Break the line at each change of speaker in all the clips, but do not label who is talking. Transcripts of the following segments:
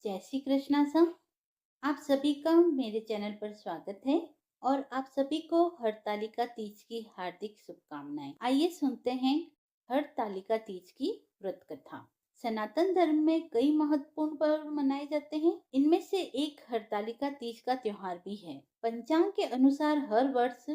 जय श्री कृष्णा सर। आप सभी का मेरे चैनल पर स्वागत है और आप सभी को हरतालिका तीज की हार्दिक शुभकामनाएं। आइए सुनते हैं हरतालिका तीज की व्रत कथा। सनातन धर्म में कई महत्वपूर्ण पर्व मनाए जाते हैं। इनमें से एक हरतालिका तीज का त्योहार भी है। पंचांग के अनुसार हर वर्ष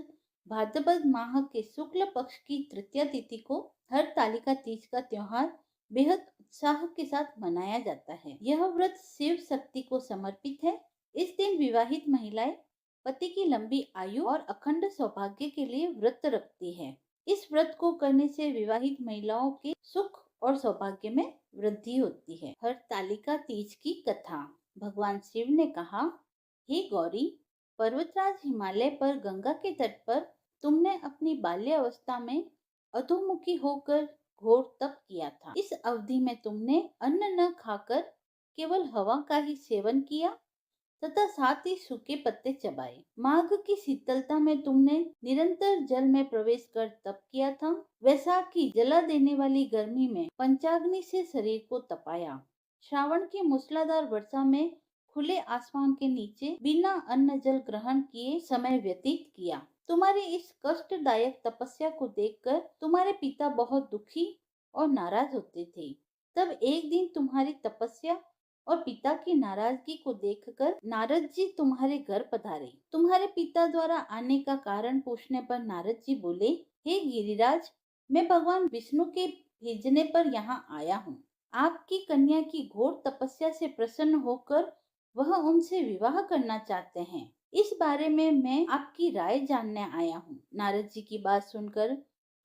भाद्रपद माह के शुक्ल पक्ष की तृतीया तिथि को हरतालिका तीज का त्योहार बेहद उत्साह के साथ मनाया जाता है। यह व्रत शिव शक्ति को समर्पित है। इस दिन विवाहित महिलाएं पति की लंबी आयु और अखंड सौभाग्य के लिए व्रत रखती है। इस व्रत को करने से विवाहित महिलाओं के सुख और सौभाग्य में वृद्धि होती है। हरतालिका तीज की कथा। भगवान शिव ने कहा, हे गौरी, पर्वतराज हिमालय पर गंगा के तट पर तुमने अपनी बाल्य अवस्था में अधोमुखी होकर घोर तप किया था। इस अवधि में तुमने अन्न न खाकर केवल हवा का ही सेवन किया तथा साथ ही सूखे पत्ते चबाए। माघ की शीतलता में तुमने निरंतर जल में प्रवेश कर तप किया था। वैसाख की जला देने वाली गर्मी में पंचाग्नि से शरीर को तपाया। श्रावण की मूसलाधार वर्षा में खुले आसमान के नीचे बिना अन्न जल ग्रहण किए समय व्यतीत किया। तुम्हारी इस कष्टदायक तपस्या को देखकर तुम्हारे पिता बहुत दुखी और नाराज होते थे। तब एक दिन तुम्हारी तपस्या और पिता की नाराजगी को देखकर नारद जी तुम्हारे घर पधारे। तुम्हारे पिता द्वारा आने का कारण पूछने पर नारद जी बोले, हे गिरिराज, मैं भगवान विष्णु के भेजने पर यहाँ आया हूँ। आपकी कन्या की घोर तपस्या से प्रसन्न होकर वह उनसे विवाह करना चाहते हैं। इस बारे में मैं आपकी राय जानने आया हूँ। नारद जी की बात सुनकर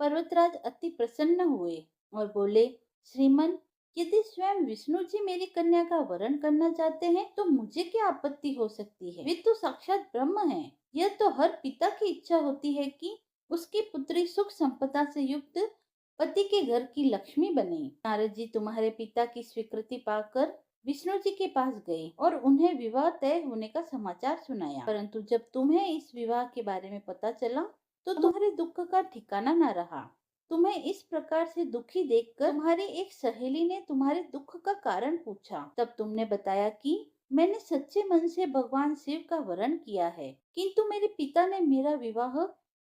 पर्वतराज अति प्रसन्न हुए और बोले, श्रीमन, यदि स्वयं विष्णु जी मेरी कन्या का वरण करना चाहते हैं तो मुझे क्या आपत्ति हो सकती है। वे तो साक्षात ब्रह्म हैं। यह तो हर पिता की इच्छा होती है कि उसकी पुत्री सुख संपदा से युक्त पति के घर की लक्ष्मी बने। नारद जी तुम्हारे पिता की स्वीकृति पाकर विष्णु जी के पास गए और उन्हें विवाह तय होने का समाचार सुनाया। परंतु जब तुम्हें इस विवाह के बारे में पता चला तो तुम्हारे दुख का ठिकाना न रहा। तुम्हें इस प्रकार से दुखी देखकर तुम्हारी एक सहेली ने तुम्हारे दुख का कारण पूछा। तब तुमने बताया कि मैंने सच्चे मन से भगवान शिव का वरण किया है, किंतु मेरे पिता ने मेरा विवाह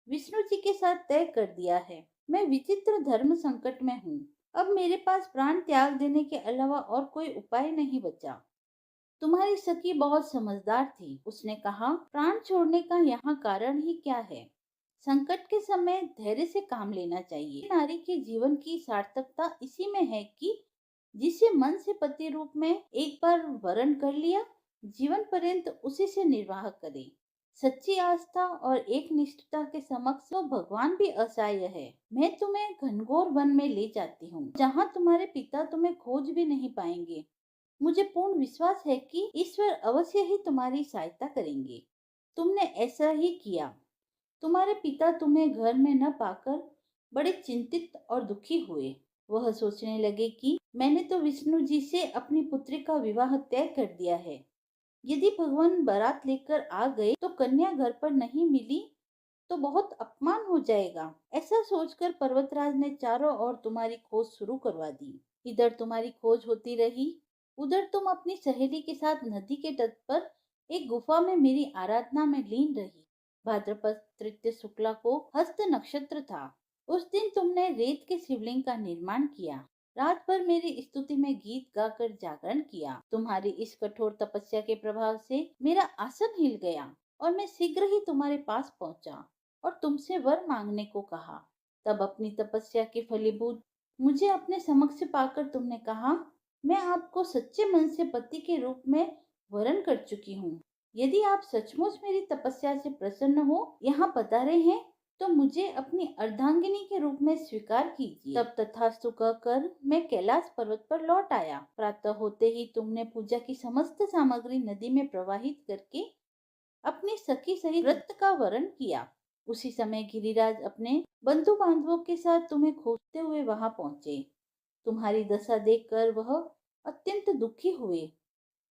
विष्णु जी के साथ तय कर दिया है। मैं विचित्र धर्म संकट में हूँ। अब मेरे पास प्राण त्याग देने के अलावा और कोई उपाय नहीं बचा। तुम्हारी सखी बहुत समझदार थी। उसने कहा, प्राण छोड़ने का यहाँ कारण ही क्या है। संकट के समय धैर्य से काम लेना चाहिए। नारी के जीवन की सार्थकता इसी में है कि जिसे मन से पति रूप में एक बार वरण कर लिया, जीवन पर्यंत उसी से निर्वाह करे। सच्ची आस्था और एक निष्ठता के समक्ष तो भगवान भी असहाय है। मैं तुम्हें घनघोर वन में ले जाती हूँ, जहाँ तुम्हारे पिता तुम्हें खोज भी नहीं पाएंगे। मुझे पूर्ण विश्वास है कि ईश्वर अवश्य ही तुम्हारी सहायता करेंगे। तुमने ऐसा ही किया। तुम्हारे पिता तुम्हें घर में न पाकर बड़े चिंतित और दुखी हुए। वह सोचने लगे कि मैंने तो विष्णु जी से अपनी पुत्री का विवाह तय कर दिया है। यदि भगवान बारात लेकर आ गए तो कन्या घर पर नहीं मिली तो बहुत अपमान हो जाएगा। ऐसा सोचकर पर्वतराज ने चारों ओर तुम्हारी खोज शुरू करवा दी। इधर तुम्हारी खोज होती रही, उधर तुम अपनी सहेली के साथ नदी के तट पर एक गुफा में मेरी आराधना में लीन रही। भाद्रपद तृतीय शुक्ला को हस्त नक्षत्र था। उस दिन तुमने रेत के शिवलिंग का निर्माण किया। रात भर मेरी स्तुति में गीत गाकर जागरण किया। तुम्हारी इस कठोर तपस्या के प्रभाव से मेरा आसन हिल गया और मैं शीघ्र ही तुम्हारे पास पहुंचा और तुमसे वर मांगने को कहा। तब अपनी तपस्या के फलीभूत मुझे अपने समक्ष पाकर तुमने कहा, मैं आपको सच्चे मन से पति के रूप में वरण कर चुकी हूँ। यदि आप सचमुच मेरी तपस्या से प्रसन्न हो, यहाँ पधारे हैं, तो मुझे अपनी अर्धांगिनी के रूप में स्वीकार कीजिए। तब तथास्तु कहकर मैं कैलाश पर्वत पर लौट आया। प्रातः होते ही तुमने पूजा की समस्त सामग्री नदी में प्रवाहित करके अपनी सखी सहित व्रत का वरण किया। उसी समय गिरिराज अपने बंधु बांधवों के साथ तुम्हें खोजते हुए वहां पहुंचे। तुम्हारी दशा देखकर वह अत्यंत दुखी हुए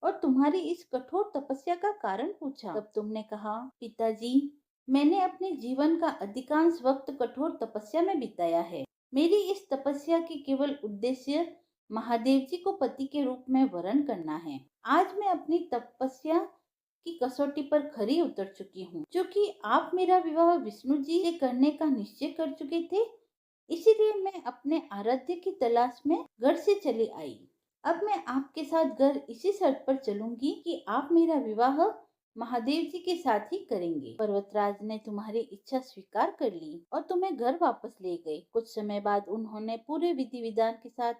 और तुम्हारी इस कठोर तपस्या का कारण पूछा। तब तुमने कहा, पिताजी, मैंने अपने जीवन का अधिकांश वक्त कठोर तपस्या में बिताया है। मेरी इस तपस्या की केवल उद्देश्य महादेव जी को पति के रूप में वरण करना है। आज मैं अपनी तपस्या की कसौटी पर खरी उतर चुकी हूँ, क्योंकि आप मेरा विवाह विष्णु जी से करने का निश्चय कर चुके थे। इसीलिए मैं अपने आराध्य की तलाश में घर से चली आई। अब मैं आपके साथ घर इसी शर्त पर चलूंगी कि आप मेरा विवाह महादेव जी के साथ ही करेंगे। पर्वतराज ने तुम्हारी इच्छा स्वीकार कर ली और तुम्हें घर वापस ले गए। कुछ समय बाद उन्होंने पूरे विधि विधान के साथ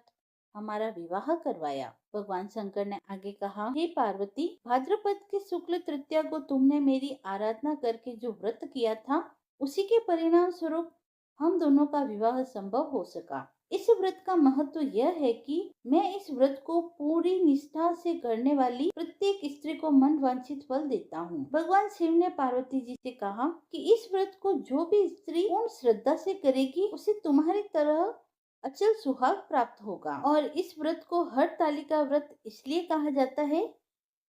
हमारा विवाह करवाया। भगवान शंकर ने आगे कहा, हे पार्वती, भाद्रपद की शुक्ल तृतीया को तुमने मेरी आराधना करके जो व्रत किया था, उसी के परिणाम स्वरूप हम दोनों का विवाह संभव हो सका। इस व्रत का महत्व यह है कि मैं इस व्रत को पूरी निष्ठा से करने वाली प्रत्येक स्त्री को मन वांछित फल देता हूँ। भगवान शिव ने पार्वती जी से कहा कि इस व्रत को जो भी स्त्री पूर्ण श्रद्धा से करेगी, उसे तुम्हारी तरह अचल सुहाग प्राप्त होगा। और इस व्रत को हरतालिका व्रत इसलिए कहा जाता है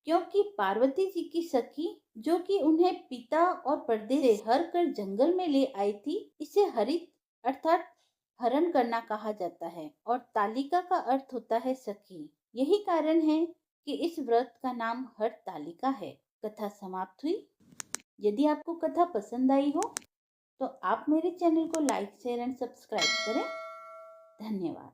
क्योंकि पार्वती जी की सखी, जो कि उन्हें पिता और परदेश से हर कर जंगल में ले आई थी, इसे हरित अर्थात हरण करना कहा जाता है और तालिका का अर्थ होता है सखी। यही कारण है कि इस व्रत का नाम हरतालिका है। कथा समाप्त हुई। यदि आपको कथा पसंद आई हो तो आप मेरे चैनल को लाइक, शेयर एंड सब्सक्राइब करें। धन्यवाद।